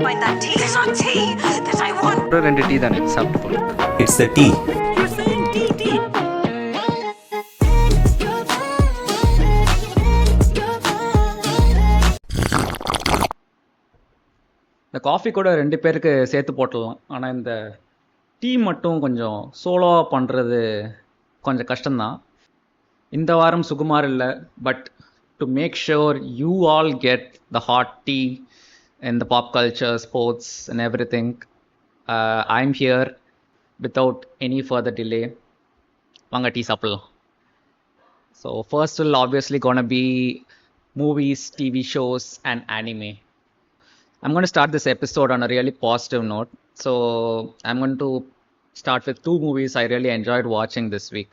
Find that tea. There's not tea that I want. ரெண்டு tea தானே சாப்பிட்டு போகலாம். It's the tea. You're saying tea, tea. இந்த coffee கூட ரெண்டு பேருக்கு சேர்த்து போட்டுடலாம். ஆனால் இந்த டீ மட்டும் கொஞ்சம் சோலோவாக பண்ணுறது கொஞ்சம் கஷ்டம்தான். இந்த வாரம் சுகுமார் இல்லை, but to make sure you all get the hot tea in the pop culture, sports and everything, I'm here without any further delay. Vanga tea sappal. So first will obviously gonna be movies, TV shows and anime. I'm going to start this episode on a really positive note. So I'm going to start with two movies I really enjoyed watching this week.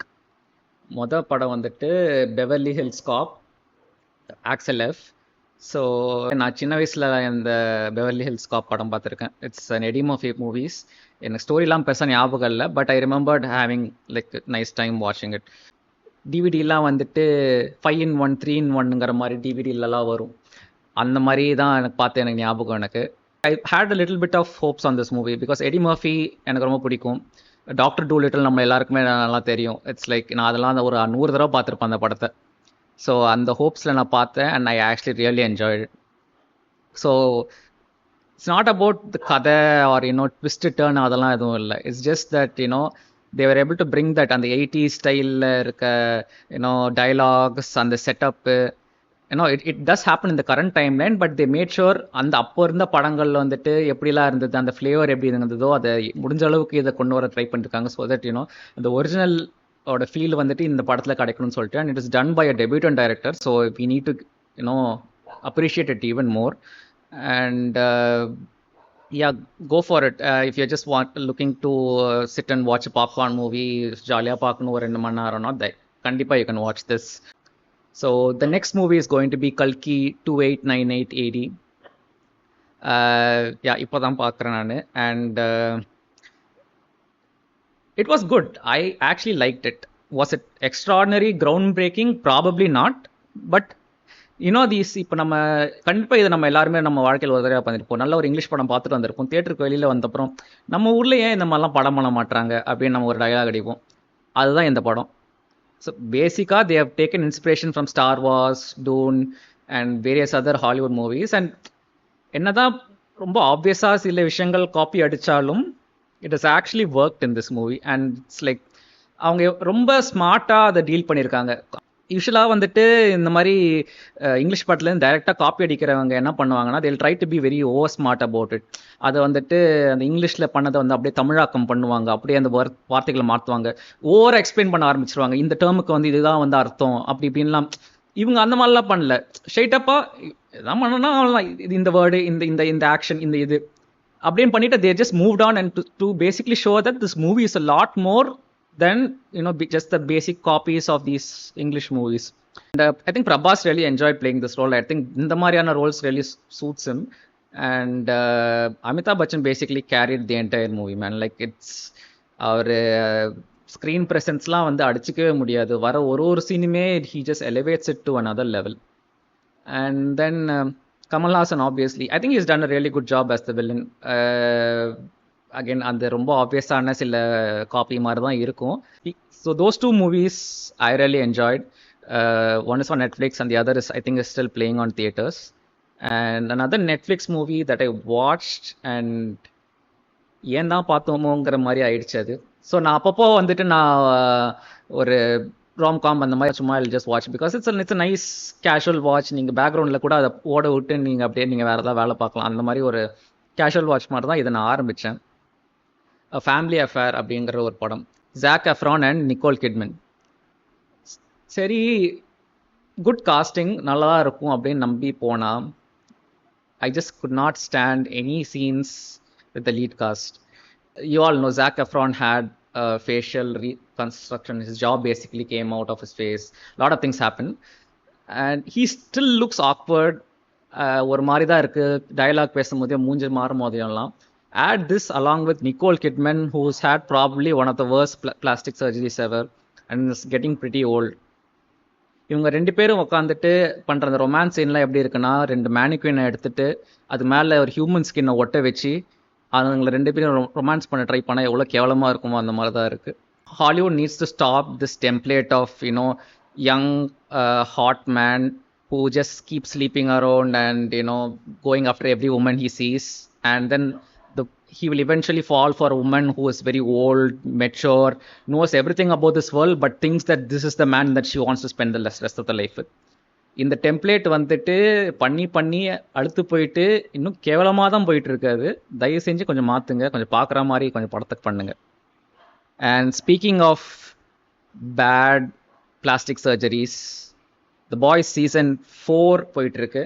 மொதல் படம் வந்துட்டு Beverly Hills cop, Axel F. So நான் சின்ன வயசில் இந்த Beverly Hills cop படம் பார்த்துருக்கேன். It's an Eddie Murphy movies. எனக்கு ஸ்டோரிலாம் பெருசாக ஞாபகம் இல்லை, but I remembered having like nice time வாட்சிங் இட். டிவிடிலாம் வந்துட்டு 5-in-1 3-in-1ங்கிற மாதிரி டிவிடிலலாம் வரும். அந்த மாதிரி தான் எனக்கு பார்த்து எனக்கு ஞாபகம். எனக்கு I had a little bit of hopes on this movie because Eddie Murphy எனக்கு ரொம்ப பிடிக்கும். டாக்டர் டூலிட்டில் நம்ம எல்லாருக்குமே நல்லா தெரியும். இட்ஸ் லைக் நான் அதெல்லாம் ஒரு 100 தடவை பார்த்துருப்பேன் அந்த படத்தை. ஸோ அந்த ஹோப்ஸில் நான் பார்த்தேன் and I actually really enjoyed. So it's not about the கதை ஆர் ட்விஸ்ட் டர்ன் அதெல்லாம் எதுவும் இல்லை. It's just that they were able to bring that அந்த 80s ஸ்டைலில் இருக்க டயலாக்ஸ், அந்த setup. it does happen in the current timeline, but they made sure அந்த அப்போ இருந்த படங்கள்ல வந்துட்டு எப்படிலாம் இருந்தது, அந்த ஃப்ளேவர் எப்படி இருந்ததோ அதை முடிஞ்ச அளவுக்கு இதை கொண்டு வர ட்ரை பண்ணிருக்காங்க. ஸோ தட் அந்த ஒரிஜினல் ஓட ஃபீல் வந்துட்டு இந்த படத்தில் கிடைக்கணும்னு சொல்லிட்டு. And it is done by a debutant director. So we need to appreciate it even more. And yeah, go for it. If you're just looking to sit and watch a popcorn movie, jolly பார்க்கணும் ஒரு 2 மணி நேரம், not that, கண்டிப்பாக you can watch this. So the next movie is going to be Kalki 2898 AD. Yeah, இப்போ தான் பார்க்குறேன் நான். And it was good. I actually liked it. Was it extraordinary, groundbreaking? Probably not. But these இப்போ நம்ம கண்டிப்பாக இதை நம்ம எல்லாருமே நம்ம வாழ்க்கையில் ஒரு தடவை பண்ணியிருப்போம். நல்ல ஒரு இங்கிலீஷ் படம் பார்த்துட்டு வந்திருப்போம். தியேட்டருக்கு வெளியில் வந்தப்புறம் நம்ம ஊரில் ஏன் இந்த மாதிரிலாம் படம் பண்ண மாட்டாங்க அப்படின்னு நம்ம ஒரு டயலாக் அடிப்போம். அதுதான் இந்த படம். ஸோ பேசிக்காக they have taken inspiration from Star Wars, Dune and various other Hollywood movies. And என்னதான் ரொம்ப ஆப்வியஸாக சில விஷயங்கள் காப்பி அடித்தாலும் it has actually worked in this movie. And it's like அவங்க ரொம்ப ஸ்மார்ட்டாக அதை டீல் பண்ணியிருக்காங்க. யூஸ்வலாக வந்துட்டு இந்த மாதிரி இங்கிலீஷ் படத்துலேருந்து டைரெக்டாக காப்பி அடிக்கிறவங்க என்ன பண்ணுவாங்கன்னா, they'll try to be very over smart about it. அதை வந்துட்டு அந்த இங்கிலீஷில் பண்ணதை வந்து அப்படியே தமிழாக்கம் பண்ணுவாங்க, அப்படியே அந்த வார்த்தைகளை மாற்றுவாங்க, ஓவர் எக்ஸ்பிளைன் பண்ண ஆரம்பிச்சிருவாங்க. இந்த டேர்முக்கு வந்து இதுதான் வந்து அர்த்தம் அப்படி இப்படின்லாம். இவங்க அந்த மாதிரிலாம் பண்ணல. ஸ்ட்ரைட்டப்பாக இதான் பண்ணனா இது இந்த வேர்டு, இந்த ஆக்ஷன், இந்த இது அப்படின்னு பண்ணிட்டு they just moved on and to basically show that this movie is a lot more than just the basic copies of these English movies. And I think Prabhas really enjoyed playing this role. I think இந்த மாதிரியான roles really suits him. And Amitabh Bachchan basically carried the entire movie, man. Like it's our screen presenceலாம் வந்து அடிச்சிக்கவே முடியாது. வர ஒரு சீனுமே he just elevates it to another level. And then Kamal Haasan, obviously, I think he's done a really good job as the villain. Again, அந்த ரொம்ப ஆப்வியஸான சில copy மாதிரி தான் இருக்கும். So those two movies I really enjoyed. One is on Netflix and the other is, I think, is still playing on theaters. And another Netflix movie that I watched and ஏன் தான் பார்த்தோமோங்கிற மாதிரி ஆயிடுச்சு அது. So நான் அப்பப்போ வந்துட்டு நான் ஒரு rom-com அந்த மாதிரி சும்மா just watch because it's nice casual watch. நீங்கள் பேக்ரவுண்டில் கூட அதை ஓட விட்டு நீங்கள் அப்படியே நீங்கள் வேறு ஏதாவது வேலை பார்க்கலாம். அந்த மாதிரி ஒரு கேஷுவல் வாட்ச் மாதிரி தான் இதை நான் ஆரம்பித்தேன். ஃபேமிலி அஃபேர் அப்படிங்கிற ஒரு படம், Zac Efron and Nicole Kidman. சரி, குட் காஸ்டிங், நல்லா இருக்கும் அப்படின்னு நம்பி போனால் I just could not stand any scenes with the lead cast. You all know Zac Efron had facial reconstruction. His jaw basically came out of his face. A lot of things happened. And he still looks awkward. ஒரு மாதிரி தான் இருக்குது. Dialogue பேசும்போதே மூஞ்சி மாறும் போதையெல்லாம். Add this along with Nicole Kidman, who's had probably one of the worst plastic surgeries ever and is getting pretty old. இவங்க 2 பேரும் உட்காந்துட்டு பண்ற அந்த ரொமான்ஸ் சீன்லாம் எப்படி இருக்குன்னா, 2 மேனிக்வினை எடுத்துட்டு அது மேல ஒரு ஹியூமன் ஸ்கின்னை ஒட்ட வச்சு அதுங்களை 2 பேரும் ரொமான்ஸ் பண்ண ட்ரை பண்ணா எவ்வளவு கேவலமா இருக்குமோ அந்த மாதிரி தான் இருக்கு. Hollywood needs to stop this template of young hot man who just keeps sleeping around and going after every woman he sees, and then he will eventually fall for a woman who is very old, mature, knows everything about this world, but thinks that this is the man that she wants to spend the rest of the life with. இந்த template வந்துட்டு பண்ணி பண்ணி அடுத்து போயிட்டு இன்னும் கேவலமாக தான் போயிட்டு இருக்காது. தயவு செஞ்சு கொஞ்சம் மாற்றுங்க, கொஞ்சம் பார்க்குற மாதிரி கொஞ்சம் படத்துக்கு பண்ணுங்க. And speaking of bad plastic surgeries, the boys season 4 போயிட்டு இருக்கு.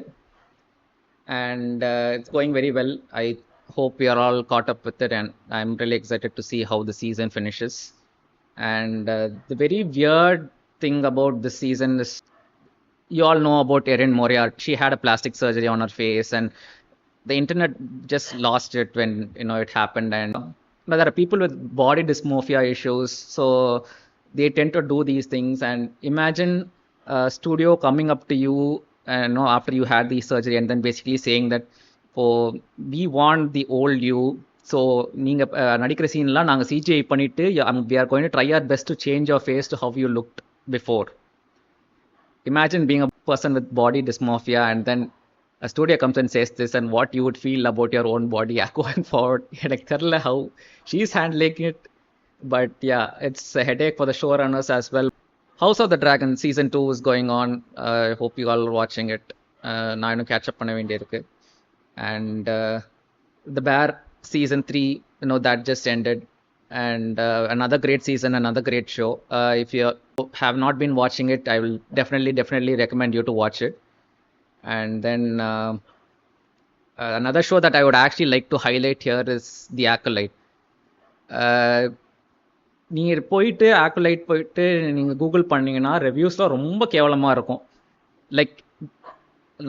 And it's going very well. I hope we are all caught up with it, and I'm really excited to see how the season finishes. And the very weird thing about this season is, you all know about Erin Moriarty. She had a plastic surgery on her face, and the internet just lost it when it happened. And there are people with body dysmorphia issues, so they tend to do these things. And imagine a studio coming up to you after you had the surgery and then basically saying that, oh, we want the old you, so நீங்க நடிக்கிற சீன்லாம் நாங்கள் CGI பண்ணிட்டு we are going to try our best to change your face to how you looked before. Imagine being a person with body dysmorphia and then a studio comes and says this, and what you would feel about your own body going forward. எனக்கு தெரியல how she's handling it, but yeah, it's a headache for the showrunners as well. House of the Dragon season 2 is going on. I hope you all are watching it. நான் இன்னும் catch up பண்ண வேண்டியிருக்கு. And The Bear season 3, that just ended. And another great season, another great show. If you have not been watching it, I will definitely recommend you to watch it. And then another show that I would actually like to highlight here is The Acolyte. நீங்கள் போயிட்டு ஆக்குலைட் போயிட்டு நீங்கள் Google பண்ணிங்கன்னா ரிவ்யூஸ்லாம் ரொம்ப கேவலமாக இருக்கும். Like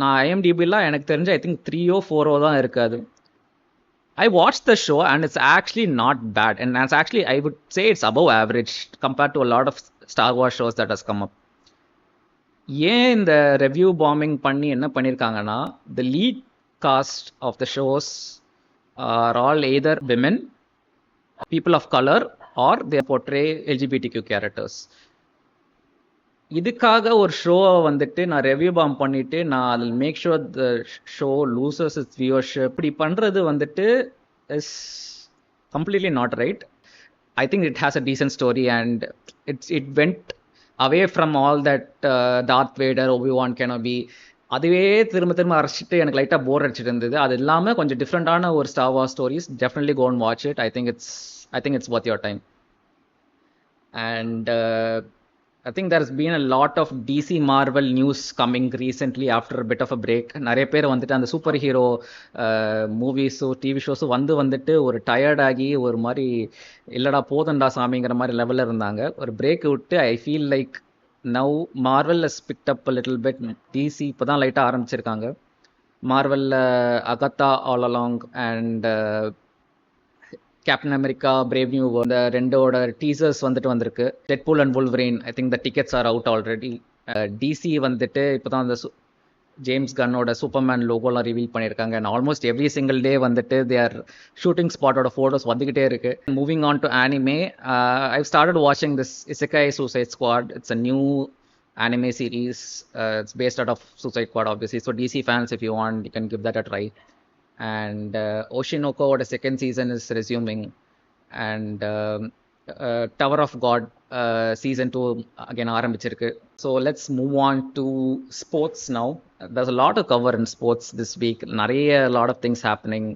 நான் IMDbலாம் எனக்கு தெரிஞ்ச ஐ திங்க் 3 or 4 தான் இருக்காது. I watched the show and it's actually not bad, and it's actually, I would say it's above average compared to a lot of Star Wars shows that has come up. ஏன் இந்த review bombing பண்ணி என்ன பண்ணியிருக்காங்கன்னா, the lead cast of the shows are all either women, people of color, or they portray LGBTQ characters. இதுக்காக ஒரு ஷோவை வந்துட்டு நான் ரெவ்யூ பாம் பண்ணிட்டு நான் அதில் make sure the show loses its viewership. இப்படி பண்ணுறது வந்துட்டு is completely not right. I think it has a decent story and it went away from all that Darth Vader, Obi Wan Kenobi, அதுவே திரும்ப அரைச்சிட்டு எனக்கு லைட்டாக போர் அடிச்சிட்டு இருந்தது. அது இல்லாமல் கொஞ்சம் டிஃப்ரெண்டான ஒரு Star Wars stories. Definitely go and watch it. I think it's worth your time. And I think there's been a lot of DC Marvel news coming recently after a bit of a break. நிறைய பேர் வந்துட்டு அந்த super hero மூவிஸோ TV ஷோஸும் வந்துட்டு ஒரு டயர்டாகி ஒரு மாதிரி இல்லடா போதண்டா சாமிங்கிற மாதிரி லெவலில் இருந்தாங்க. ஒரு பிரேக் விட்டு I feel like now Marvel has picked up a little bit. DC இப்போ தான் லைட்டாக ஆரம்பிச்சிருக்காங்க. மார்வலில் Agatha all along and Captain America brave new world, இந்த ரெண்டோட டீசர்ஸ் வந்திருக்கு. Deadpool and Wolverine, I think the tickets are out already. DC வந்துட்டு இப்போ தான் அந்த ஜேம்ஸ் கன்னோட சூப்பர்மேன் லோகோலாம் ரிவீல் பண்ணியிருக்காங்க. And almost every single day வந்துட்டு தேர் ஷூட்டிங் ஸ்பாட்டோட ஃபோட்டோஸ் வந்துக்கிட்டே இருக்கு. Moving on to anime, I've started watching this Isekai Suicide Squad. It's a new anime series. It's based out of Suicide Squad obviously. So DC fans, if you want, you can give that a try. And Oshinoko, the second season is resuming. And Tower of God season 2 again ஆரம்பிச்சிருக்கு. So let's move on to sports now. There's a lot to cover in sports this week. நிறைய lot of things happening.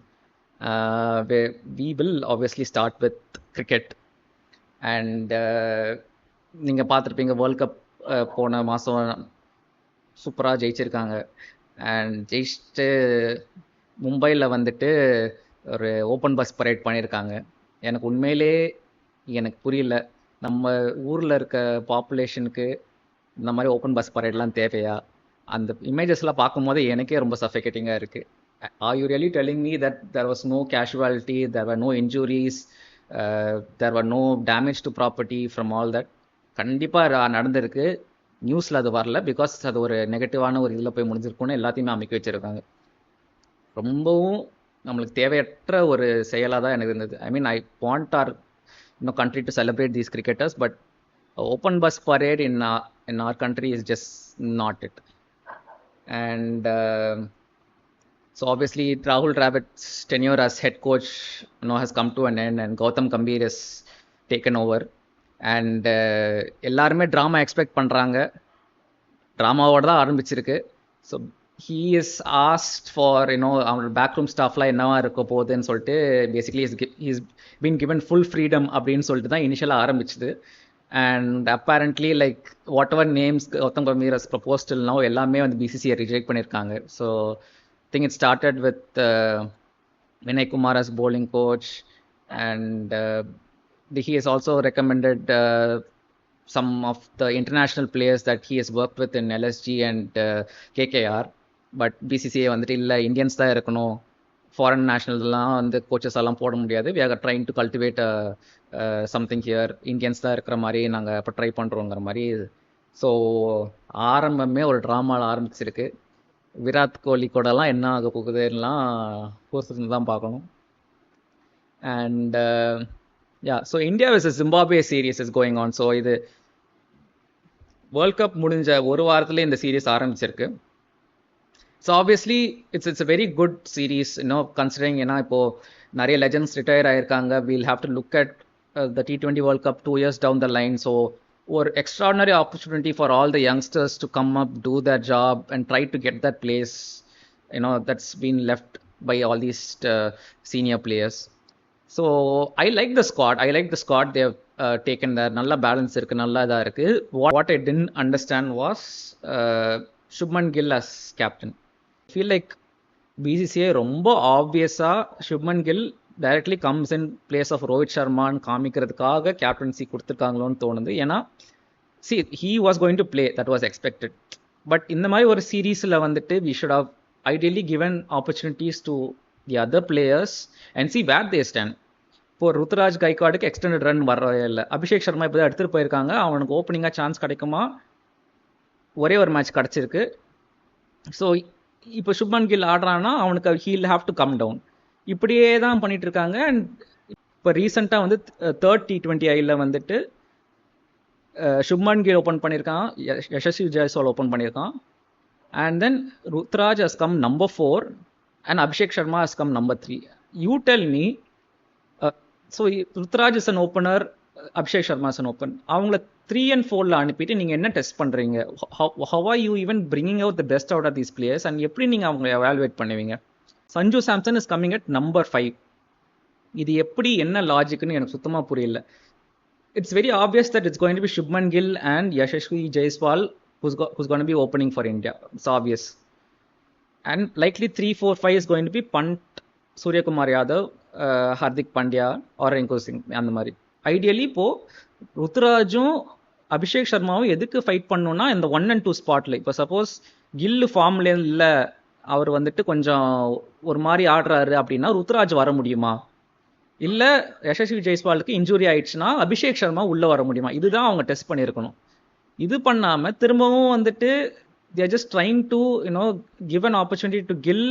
We will obviously start with cricket. And நீங்கள் பார்த்துருப்பீங்க world cup போன மாதம் சூப்பராக ஜெயிச்சிருக்காங்க. And ஜெயிச்சுட்டு மும்பையில் வந்துட்டு ஒரு ஓப்பன் பஸ் பரேட் பண்ணியிருக்காங்க. எனக்கு உண்மையிலே எனக்கு புரியல, நம்ம ஊரில் இருக்க பாப்புலேஷனுக்கு இந்த மாதிரி ஓப்பன் பஸ் பரேட்லாம் தேவையா? அந்த இமேஜஸ்லாம் பார்க்கும்போது எனக்கே ரொம்ப சஃபிகேட்டிங்காக இருக்குது. Are you really telling me that there was no casualty, there were no injuries, there were no damage to property from all that? கண்டிப்பாக நடந்திருக்கு. நியூஸில் அது வரல, பிகாஸ் அது ஒரு நெகட்டிவான ஒரு இதில் போய் முடிஞ்சிருக்கும்னு எல்லாத்தையுமே அமைக்க வச்சுருக்காங்க. ரொம்பவும் நம்மளுக்கு தேவையற்ற ஒரு செயலாக தான் எனக்கு இருந்தது. I mean, I want our country to celebrate these cricketers, but open bus parade in our country is just not it. And so obviously Rahul Dravid's tenure as head coach has come to an end, and Gautam Gambhir is taken over. And எல்லாருமே drama expect பண்ணுறாங்க, ட்ராமாவோட தான் ஆரம்பிச்சிருக்கு. So he is asked for அவனோட backroom ஸ்டாஃப்லாம் என்னவா இருக்க போகுதுன்னு சொல்லிட்டு basically he's been given full freedom அப்படின்னு சொல்லிட்டு தான் இனிஷியலாக ஆரம்பிச்சுது. And apparently like whatever names Gautam Gambhir has proposed till now எல்லாமே வந்து பிசிசிஐ ரிஜெக்ட் பண்ணியிருக்காங்க. So think it started with Vinay Kumar as bowling coach, and he has also recommended some of the international players that he has worked with in LSG and KKR. But BCCI வந்துட்டு இல்லை, Indians தான் இருக்கணும், foreign நேஷனல்லாம் வந்து coaches எல்லாம் போட முடியாது, we are trying to cultivate something here, Indians தான் இருக்கிற மாதிரி நாங்கள் இப்போ ட்ரை பண்ணுறோங்கிற மாதிரி. ஸோ ஆரம்பமே ஒரு ட்ராமாவில் ஆரம்பிச்சிருக்கு. விராட் கோலி கூடலாம் என்ன ஆக போகுதுலாம் பொறுத்து தான் பார்க்கணும். And so India vs Zimbabwe series is going on. So இது வேர்ல்ட் கப் முடிஞ்ச ஒரு வாரத்தில் இந்த சீரீஸ் ஆரம்பிச்சிருக்கு. So obviously it's a very good series, considering ஏன்னா இப்போது நிறைய லெஜண்ட்ஸ் ரிட்டையர் ஆகிருக்காங்க. We'll have to look at the T20 world cup 2 years down the line. So ஒரு extraordinary opportunity for all the youngsters to come up, do their job and try to get that place that's been left by all these senior players. So I like the squad they have taken there. நல்ல balance இருக்குது, நல்லா இதாக இருக்குது. What I didn't understand was Shubman Gill as captain. Feel like BCCI ரொம்ப ஆப்வியஸாக Shubman Gill directly comes in place of Rohit சர்மான்னு காமிக்கிறதுக்காக captaincy கொடுத்துருக்காங்களோன்னு தோணுது. ஏன்னா he was going to play, that was expected. But இந்த மாதிரி ஒரு சீரீஸில் வந்துட்டு we should have ideally given opportunities to the other players and see where they stand. இப்போ ருத்ராஜ் கைக்வாடுக்கு எக்ஸ்டெண்டட் ரன் வரவே இல்லை. அபிஷேக் சர்மா இப்போ தான் எடுத்துகிட்டு போயிருக்காங்க, அவனுக்கு ஓப்பனிங்காக சான்ஸ் கிடைக்குமா? ஒரே ஒரு மேட்ச் கிடச்சிருக்கு. ஸோ இப்போ சுப்மன் கில் ஆடுறான்னா அவனுக்கு he'll have to come down. இப்படியே தான் பண்ணிட்டு இருக்காங்க. அண்ட் இப்போ ரீசெண்டாக வந்து தேர்ட் T20I வந்துட்டு சுப்மன் கில் ஓப்பன் பண்ணியிருக்கான், யசஸ்வி ஜெய்ஸ்வால் ஓப்பன் பண்ணியிருக்கான். And then Ruturaj has come number 4 and Abhishek Sharma has come number 3. You tell me. So Ruturaj is an opener, Abhishek Sharma is an open. அவங்கள 3 and 4 அனுப்பிட்டு நீங்கள் என்ன டெஸ்ட் பண்ணுறீங்க? how are you even bringing out the best out of these players? அண்ட் எப்படி நீங்கள் அவங்களை evaluate பண்ணுவீங்க? Sanju Samson is coming at number 5. இது எப்படி, என்ன லாஜிக்னு எனக்கு சுத்தமாக புரியல. It's very obvious that it's going to be Shubman Gill and Yashasvi Jaiswal who's going to be opening for India. It's obvious. And likely 3, 4, 5 is going to be Pant, Surya Kumar Yadav, Hardik Pandya or Rinku Singh. அந்த மாதிரி ideally இப்போது ருத்ராஜும் அபிஷேக் சர்மாவும் எதுக்கு fight பண்ணணும்னா இந்த 1 and 2 ஸ்பாட்டில். இப்போ suppose கில்லு ஃபார்ம்ல இல்லை, அவர் வந்துட்டு கொஞ்சம் ஒரு மாதிரி ஆடுறாரு அப்படின்னா ருத்ராஜ் வர முடியுமா? இல்லை யசஸ்வி ஜெய்ஸ்வாலுக்கு இன்ஜுரி ஆயிடுச்சுன்னா அபிஷேக் சர்மா உள்ளே வர முடியுமா? இதுதான் அவங்க டெஸ்ட் பண்ணியிருக்கணும். இது பண்ணாமல் திரும்பவும் வந்துட்டு they are just trying to give an opportunity to Gill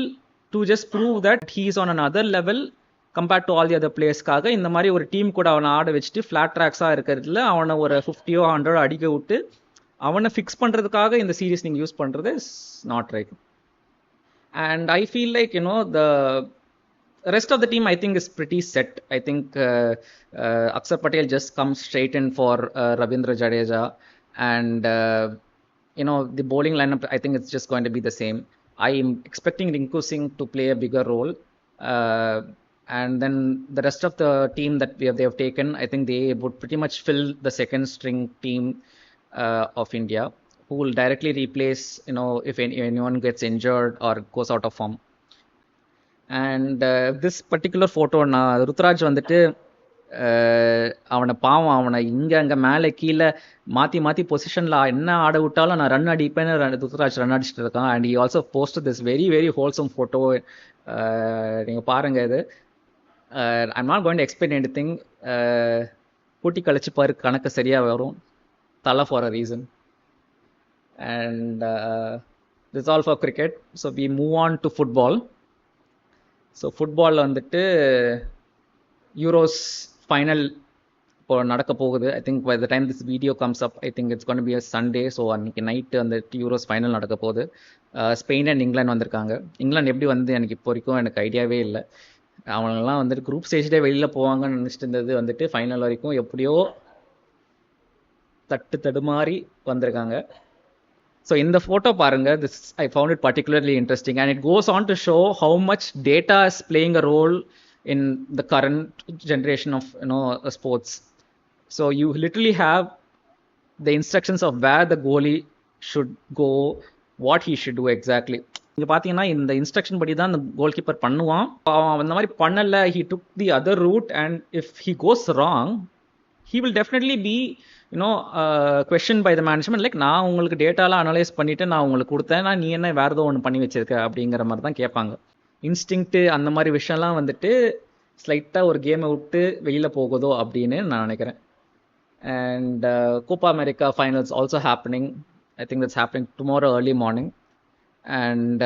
to just prove that he is on another level compared to all the other players-காக இந்த மாதிரி ஒரு டீம் கூட அவனை ஆட வச்சுட்டு ஃப்ளாட் ட்ராக்ஸாக இருக்கிறதுல அவனை ஒரு 50 or 100 அடிக்க விட்டு அவனை ஃபிக்ஸ் பண்ணுறதுக்காக இந்த சீரீஸ் நீங்கள் யூஸ் பண்ணுறது is not right. And I feel like the rest of the team I think is pretty set. I think Akshar Patel just comes straight in for Ravindra Jadeja, and the bowling lineup I think it's just going to be the same. I am expecting Rinku Singh to play a bigger role, and then the rest of the team that they have taken, I think they would pretty much fill the second string team of India, who will directly replace if anyone gets injured or goes out of form. And this particular photo நான் ருத்ராஜ் வந்துட்டு அவனை பாவம், அவனை இங்கே அங்கே மேலே கீழே மாற்றி பொசிஷனில் என்ன ஆட விட்டாலும் நான் ரன் அடிப்பேன்னு ருத்ராஜ் ரன் அடிச்சுட்டு இருக்கான். And he also posted this very very wholesome photo. நீங்கள் பாருங்கள் இது. I'm not going to explain anything. கூட்டி கழிச்சு பாரு, கணக்கு சரியாக வரும். தலை for a reason. And this is all for cricket. So we move on to football. So ஃபுட்பாலில் வந்துட்டு யூரோஸ் ஃபைனல் இப்போ நடக்க போகுது. I think by the time this video comes up, I think it's gonna be a Sunday. So அன்றைக்கி night வந்துட்டு Euros final நடக்க போகுது. Spain and England வந்திருக்காங்க. இங்கிலாந்து எப்படி வந்து எனக்கு இப்போ வரைக்கும் எனக்கு ஐடியாவே இல்லை. அவங்கெல்லாம் வந்துட்டு குரூப் ஸ்டேஜ்லேயே வெளியில் போவாங்கன்னு நினச்சிட்டு இருந்தது வந்துட்டு ஃபைனல் வரைக்கும் எப்படியோ தடுமாறி வந்திருக்காங்க. ஸோ இந்த ஃபோட்டோ பாருங்க, this I found it particularly interesting and it goes on to show how much data is playing a role in the current generation of sports. So you literally have the instructions of where the goalie should go, what he should do exactly. இங்கே பார்த்தீங்கன்னா இந்த instruction படி தான் இந்த goal keeper பண்ணுவான். அவன் அந்த மாதிரி பண்ணலை, he took the other route and if he goes wrong he will definitely be questioned by the management. லைக் நான் உங்களுக்கு டேட்டாலாம் அனலைஸ் பண்ணிவிட்டு நான் உங்களுக்கு கொடுத்தேன், நான் நீ என்ன வேறு ஏதோ ஒன்று பண்ணி வச்சிருக்க அப்படிங்கிற மாதிரி தான் கேட்பாங்க. இன்ஸ்டிங்க்ட்டு அந்த மாதிரி விஷயம்லாம் வந்துட்டு ஸ்லைட்டாக ஒரு கேமை விட்டு வெளியில் போகுதோ அப்படின்னு நான் நினைக்கிறேன். And Copa America finals also happening. I think that's happening tomorrow early morning. And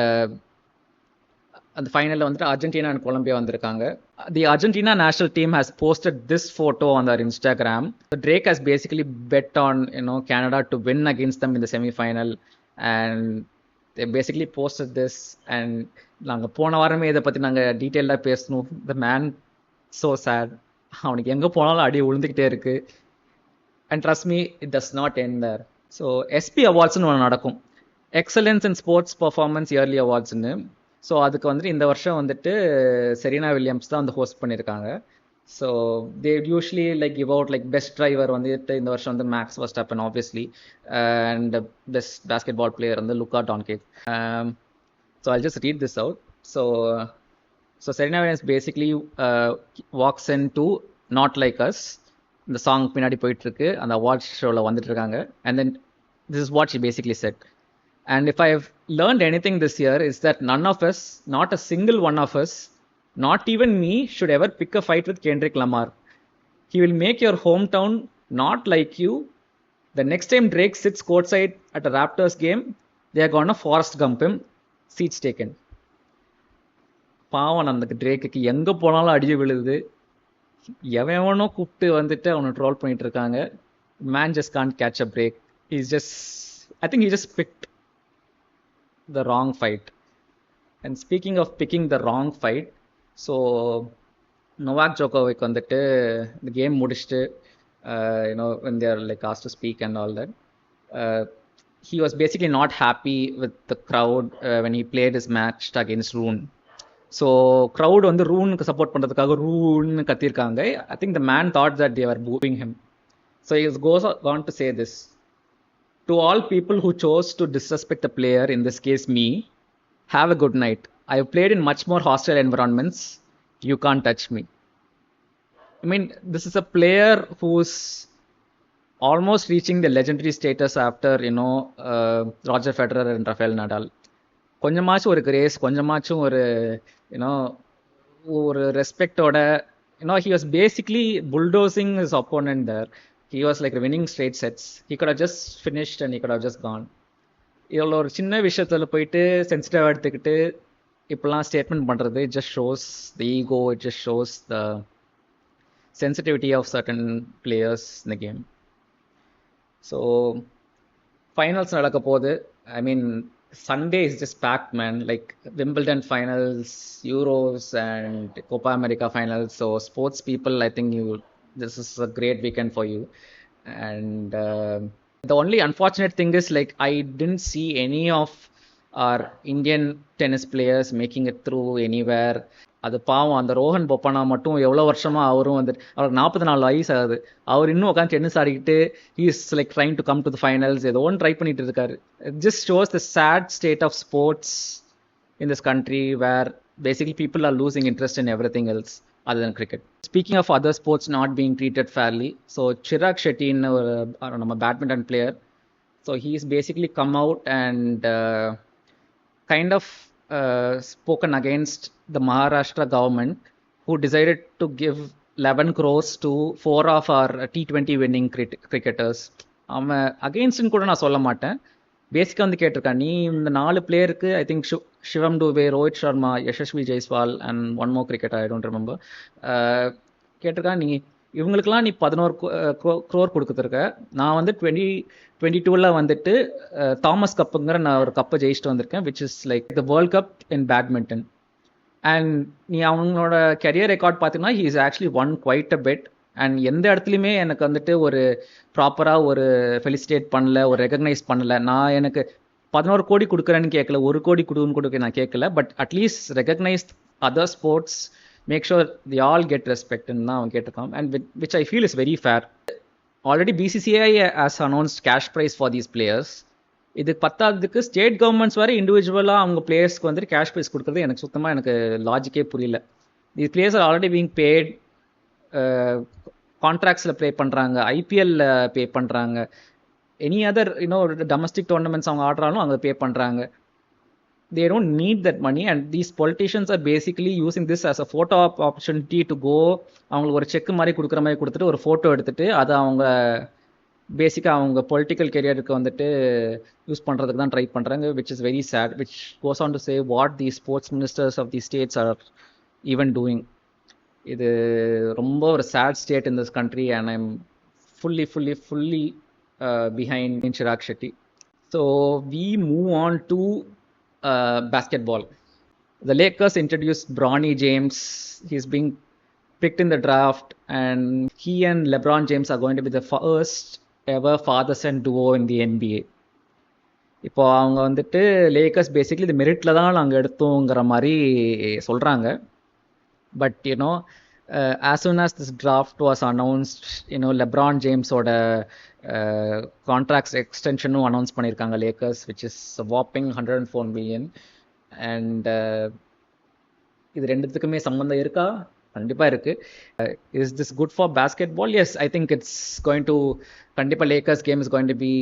அந்த ஃபைனலில் வந்துட்டு அர்ஜென்டினா அண்ட் கொலம்பியா வந்திருக்காங்க. The Argentina national team has posted this photo on their Instagram. Drake has basically bet on Canada to win against them in the semi-final, and they basically posted this. And நாங்கள் போன வாரமே இதை பற்றி நாங்கள் டீட்டெயிலாக பேசணும். The man so sad. அவனுக்கு எங்கே போனாலும் அடி விழுந்துக்கிட்டே இருக்கு. And trust me, it does not end there. So ESPY அவார்ட்ஸ்னு ஒன்று நடக்கும், excellence in sports performance yearly அவார்ட்ஸ்னு. ஸோ அதுக்கு வந்துட்டு இந்த வருஷம் வந்துட்டு செரீனா வில்லியம்ஸ் தான் வந்து ஹோஸ்ட் பண்ணியிருக்காங்க. So they usually like give out like best driver வந்துட்டு இந்த வருஷம் வந்து Max Verstappen obviously, and best basketball player வந்து Luka Doncic. So I'll just read this out. So Serena Williams basically walks in to not like us, இந்த song பின்னாடி போயிட்டுருக்கு, அந்த awards ஷோவில் வந்துட்டு இருக்காங்க. And then this is what she basically said. And if I've learned anything this year is that none of us, not a single one of us, not even me, should ever pick a fight with Kendrick Lamar. He will make your hometown not like you. The next time Drake sits courtside at a Raptors game, they are gonna Forrest Gump him. Seats taken. பாவன் அந்த ட்ரேக்கு எங்கே போனாலும் அடிச்சு விழுது. எவனோ கூப்பிட்டு வந்துட்டு அவனை troll பண்ணிட்டு இருக்காங்க. Man just can't catch a break. I think he just picked the wrong fight. And speaking of picking the wrong fight, so Novak Djokovic வந்துட்டு the game முடிச்சுட்டு when they are like asked to speak and all that, he was basically not happy with the crowd when he played his match against Rune. So crowd வந்து ரூனுக்கு support பண்ணுறதுக்காக ரூன்னு கத்திருக்காங்க. I think the man thought that they were booing him. So he goes on to say this: to all people who chose to disrespect the player, in this case me, have a good night. I have played in much more hostile environments. You can't touch me. I mean, this is a player who's almost reaching the legendary status after, Roger Federer and Rafael Nadal. கொஞ்சமாச்சும் ஒரு grace, கொஞ்சமாச்சும் ஒரு ஒரு ரெஸ்பெக்டோட, he was basically bulldozing his opponent there. He was like winning straight sets. He could have just finished and he could have just gone. இவ்வளோ ஒரு சின்ன விஷயத்தில் போயிட்டு சென்சிட்டிவாக எடுத்துக்கிட்டு இப்போலாம் ஸ்டேட்மெண்ட் பண்ணுறது, it just shows the ego, it just shows the sensitivity of certain players in the game. So finals நடக்க போகுது. ஐ மீன் Sunday is just packed, man. Like Wimbledon finals, Euros and Copa America finals. So sports people, I think this is a great weekend for you. And the only unfortunate thing is, like, I didn't see any of our Indian tennis players making it through anywhere. அது பாவம், அந்த ரோஹன் பொப்பனா மட்டும் எவ்வளோ வருஷமாக அவரும் வந்துட்டு, அவருக்கு 44 வயசு ஆகுது, அவர் இன்னும் உட்காந்து டென்னிஸ் ஆடிக்கிட்டு he's like trying to come to the finals, ஏதோ ஒன்று ட்ரை பண்ணிட்டு இருக்காரு. It just shows the sad state of sports in this country where basically people are losing interest in everything else other than cricket. Speaking of other sports not being treated fairly, so Chirag Shetty, a badminton player, so he's basically come out and kind of spoken against the Maharashtra government, who decided to give 11 crores to 4 of our T20 winning cricketers. அவன் அகெயின்ஸ்ட்னு கூட நான் சொல்ல மாட்டேன், பேசிக்காக வந்து கேட்டிருக்கான், நீ இந்த 4 பிளேயருக்கு I think Shivam Dube, Rohit Sharma, Yashasvi Jaiswal and one more cricket I don't remember, கேட்டிருக்கான் நீ இவங்களுக்குலாம் நீ 11 crore கொடுத்துருக்க, நான் வந்து 2022 வந்துட்டு தாமஸ் கப்புங்கிற நான் ஒரு கப்பை ஜெயிச்சுட்டு வந்திருக்கேன், which is like the world cup in badminton. அண்ட் நீ அவங்களோட கெரியர் ரெக்கார்ட் பார்த்தீங்கன்னா he is actually one quite a bet. அண்ட் எந்த இடத்துலையுமே எனக்கு வந்துட்டு ஒரு ப்ராப்பராக ஒரு ஃபெலிசிட்டேட் பண்ணல, ஒரு ரெகக்னைஸ் பண்ணல. நான் எனக்கு 11 கோடி கொடுக்குறேன்னு கேட்கல, 1 கோடி கொடுன்னு கொடுக்க நான் கேட்கல, but at least recognize other sports, make sure the all get ரெஸ்பெக்ட்னு தான் அவன் கேட்டிருக்கான். And which I feel is very fair. Already BCCI has announced cash prize for these players. இது பத்தாததுக்கு ஸ்டேட் கவர்மெண்ட்ஸ் வரை இண்டிவிஜுவலாக அவங்க பிளேயர்ஸ்க்கு வந்துட்டு கேஷ் ப்ரைஸ் கொடுக்குறது எனக்கு சுத்தமாக எனக்கு லாஜிக்கே புரியல. The players are already being paid, கான்ட்ராக்ட்ஸில் ப்ளே பண்ணுறாங்க, ஐபிஎல்ல பே பண்ணுறாங்க, எனி அதர் டொமஸ்டிக் டோர்னமெண்ட்ஸ் அவங்க ஆடுறாலும் அங்கே பே பண்ணுறாங்க. they don't need that money, and these politicians are basically using this as a photo op opportunity to go அவங்களுக்கு ஒரு செக் மாதிரி கொடுக்குற மாதிரி கொடுத்துட்டு ஒரு ஃபோட்டோ எடுத்துட்டு அதை அவங்க பேசிக்காக அவங்க பொலிட்டிக்கல் கெரியருக்கு வந்துட்டு யூஸ் பண்ணுறதுக்கு தான் ட்ரை பண்ணுறாங்க, which is very sad, which goes on to say what the sports ministers of these states are even doing. இது ரொம்ப ஒரு sad state in this country, and I'm fully behind Chirag Shetty. So we move on to basketball. The Lakers introduced Bronny James. He's being picked in the draft, and he and LeBron James are going to be the first ever father-son duo in the NBA. இப்போ அவங்க வந்துட்டு Lakers basically இது மெரிட்டில் தான் நாங்கள் எடுத்தோங்கிற மாதிரி சொல்கிறாங்க. But as soon as this draft was announced, LeBron Jamesோட கான்ட்ராக்ட்ஸ் எக்ஸ்டென்ஷனும் அனௌன்ஸ் பண்ணியிருக்காங்க Lakers, which is whopping $104 million. And இது ரெண்டுத்துக்குமே சம்மந்தம் இருக்கா? கண்டிப்பாக இருக்குது. Is this good for basketball? Yes, I think it's going to, கண்டிப்பாக Lakers game is going to be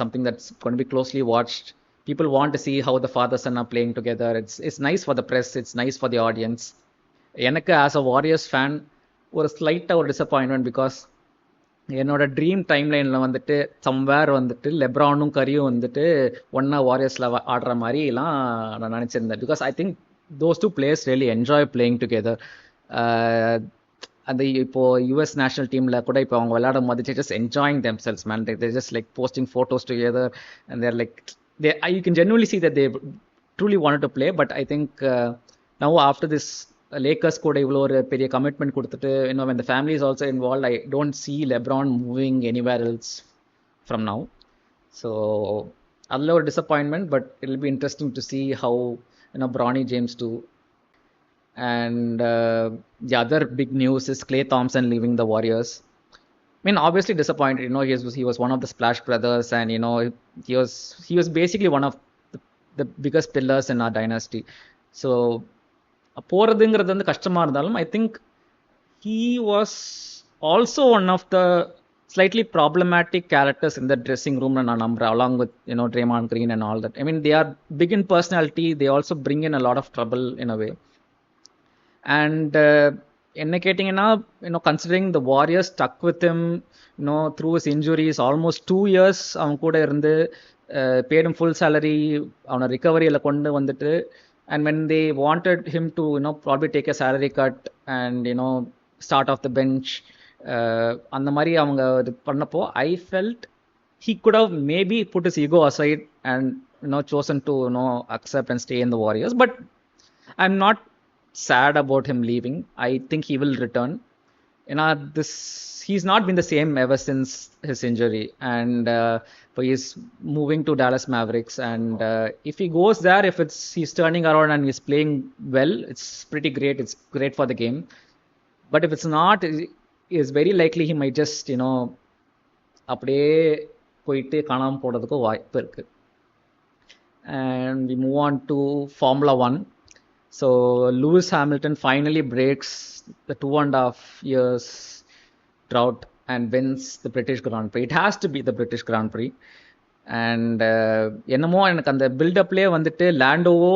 something that's going to be closely watched. People want to see how the father son are playing together. It's nice for the press, it's nice for the audience. எனக்கு as a warriors fan ஒரு ஸ்லைட்டாக ஒரு disappointment, because என்னோட dream டைம்லைனில் வந்துட்டு somewhere வந்துட்டு லெப்ரானும் கரியும் வந்துட்டு ஒன்னா வாரியர்ஸில் ஆடுற மாதிரிலாம் நான் நினச்சிருந்தேன். Because I think those two players really enjoy playing together. அந்த இப்போது யூஎஸ் நேஷனல் டீமில் கூட இப்போ அவங்க விளையாடும் போது just enjoying themselves man. They just like posting photos together, and there like you can genuinely see that they truly wanted to play. But I think now after this Lakers கூட இவ்வளோ ஒரு பெரிய கமிட்மெண்ட் கொடுத்துட்டு when the family is also involved, I don't see LeBron moving anywhere else from now. So அதில் ஒரு disappointment, but it will be interesting to see how Bronny James do. And the other big news is Klay Thompson leaving the Warriors. I mean, obviously disappointed. He was one of the Splash Brothers, and he was basically one of the biggest pillars in our dynasty. So போறதுங்கிறது வந்து கஷ்டமா இருந்தாலும் I think he was also one of the slightly problematic characters in the dressing room, and நான் நம்புறேன், along with Draymond Green and all that. I mean, they are big in personality. They also bring in a lot of trouble in a way. And என்ன கேட்டிங்கன்னா considering the Warriors stuck with him through his injuries almost 2 years, அவன் கூட இருந்து paid him full salary, அவனை ரிகவரியில் கொண்டு வந்துட்டு, and when they wanted him to probably take a salary cut and start off the bench, அந்த மாதிரி அவங்க இது பண்ணப்போ I felt he could have maybe put his ego aside and chosen to accept and stay in the Warriors. But I'm not sad about him leaving. I think he will return. He's not been the same ever since his injury, and he's moving to Dallas Mavericks, and if he goes there, if he's turning around and he's playing well, it's pretty great. It's great for the game. But if it's not, it's very likely he might just அப்படியே போயிட்டு காணாம போறதுக்கு வாய்ப்பு இருக்கு. And we move on to Formula 1. So Lewis Hamilton finally breaks the 2.5 years drought and wins the British Grand Prix. It has to be the British Grand Prix. And என்னமோ எனக்கு அந்த பில்டப்லேயே வந்துட்டு லாண்டோவோ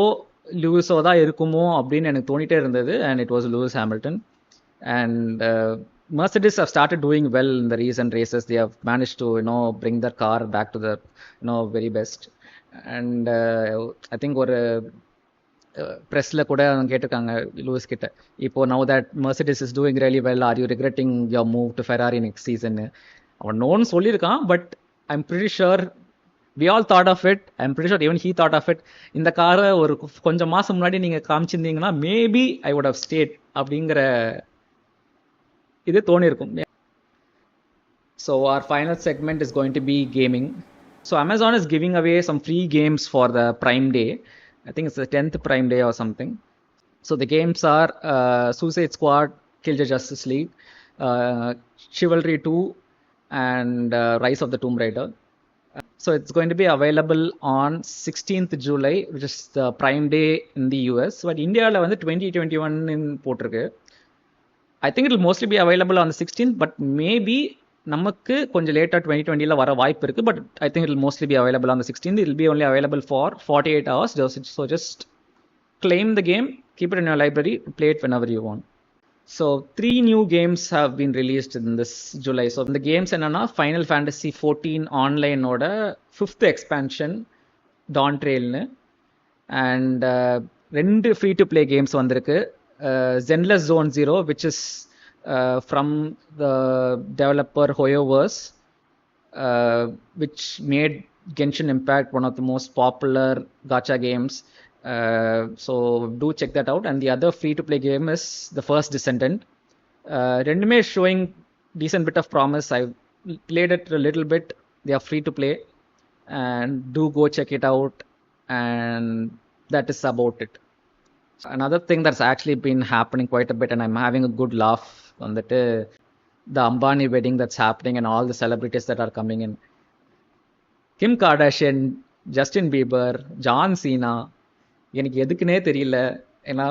லூயிஸோ தான் இருக்குமோ அப்படின்னு எனக்கு தோணிட்டே இருந்தது. And it was Lewis Hamilton. And Mercedes have started doing well in the recent races. They have managed to bring their car back to the very best. And I think ஒரு ப்ரெஸ்ஸில் கூட அவங்க கேட்டிருக்காங்க லூயிஸ் கிட்ட, இப்போ now that Mercedes is doing really well, are you regretting your move to Ferrari next season. அவன் நோன்னு சொல்லியிருக்கான், but I'm pretty sure we all thought of it. I'm pretty sure even he thought of it. இந்த காரை ஒரு கொஞ்சம் மாதம் முன்னாடி நீங்கள் காமிச்சிருந்தீங்கன்னா maybe I would have stayed அப்படிங்கிற இது தோணியிருக்கும். So our final segment is going to be gaming. So Amazon is giving away some free games for the Prime Day. I think it's the 10th Prime Day or something. So the games are Suicide Squad, Killjoy Justice League, Chivalry 2, and Rise of the Tomb Raider. So it's going to be available on 16th July, which is the Prime Day in the US. But India la வந்து 2021 in போட்டிருக்கு. I think it will mostly be available on the 16th, but maybe நமக்கு கொஞ்சம் லேட்டாக 2020 வர வாய்ப்பு இருக்குது. But I think it will mostly be available on the 16th. It will be only available for 48 hours. So just claim the game, keep it in your library, play it whenever you want. So 3 new games have been released in this July. So the games என்னன்னா Final Fantasy 14 ஆன்லைனோட 5th expansion Dawn Trailனு, and 2 free to play games வந்திருக்கு. Zenless Zone Zero, which is from the developer HoYoverse, which made Genshin Impact one of the most popular gacha games. So do check that out. And the other free to play game is The First Descendant. Rendume is showing decent bit of promise. I played it a little bit. They are free to play, and do go check it out. And that is about it. Another thing that's actually been happening quite a bit, and I'm having a good laugh on that, the Ambani wedding that's happening and all the celebrities that are coming in. Kim Kardashian, Justin Bieber, John Cena. எனக்கு எதுக்குன்னே தெரியல. ஏன்னா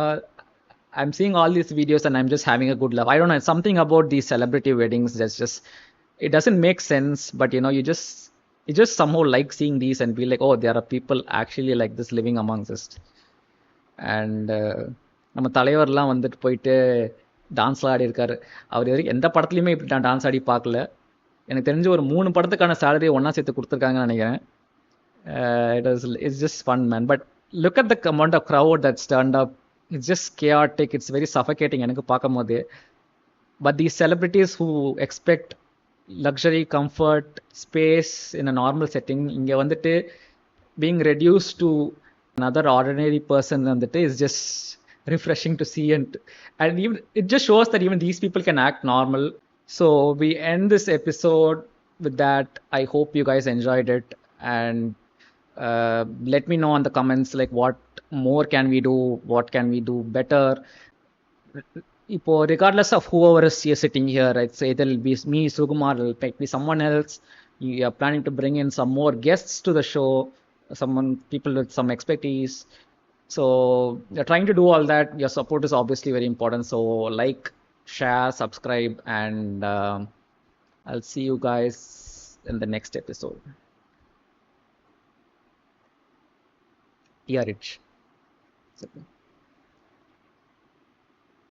I'm seeing all these videos and I'm just having a good laugh. I don't know, something about these celebrity weddings that's just, it doesn't make sense, but you know, you just somehow like seeing these and be like, oh, there are people actually like this living amongst us. And நம்ம தலைவர்லாம் வந்துட்டு போயிட்டு டான்ஸ்லாம் ஆடி இருக்காரு. அவர் வரைக்கும் எந்த படத்துலையுமே இப்படி நான் dance ஆடி பார்க்கல. எனக்கு தெரிஞ்சு ஒரு 3 படத்துக்கான சேலரி ஒன்றா சேர்த்து கொடுத்துருக்காங்கன்னு நினைக்கிறேன். It's just fun, man. But look at the amount of crowd that's turned up. It's just chaotic. It's very suffocating எனக்கு பார்க்கும்போது. But these celebrities who expect luxury, comfort, space in a normal setting, இங்க வந்துட்டு being reduced to another ordinary person வந்துட்டு is just refreshing to see. And even it just shows that even these people can act normal. So we end this episode with that. I hope you guys enjoyed it, and let me know in the comments like what more can we do, what can we do better. Ipo regardless of whoever is here sitting here, it's either it'll be me, Sukumar, it'll be someone else. You are planning to bring in some more guests to the show, people with some expertise. So you're trying to do all that. Your support is obviously very important. So like, share, subscribe, and I'll see you guys in the next episode. Yeah, Rich.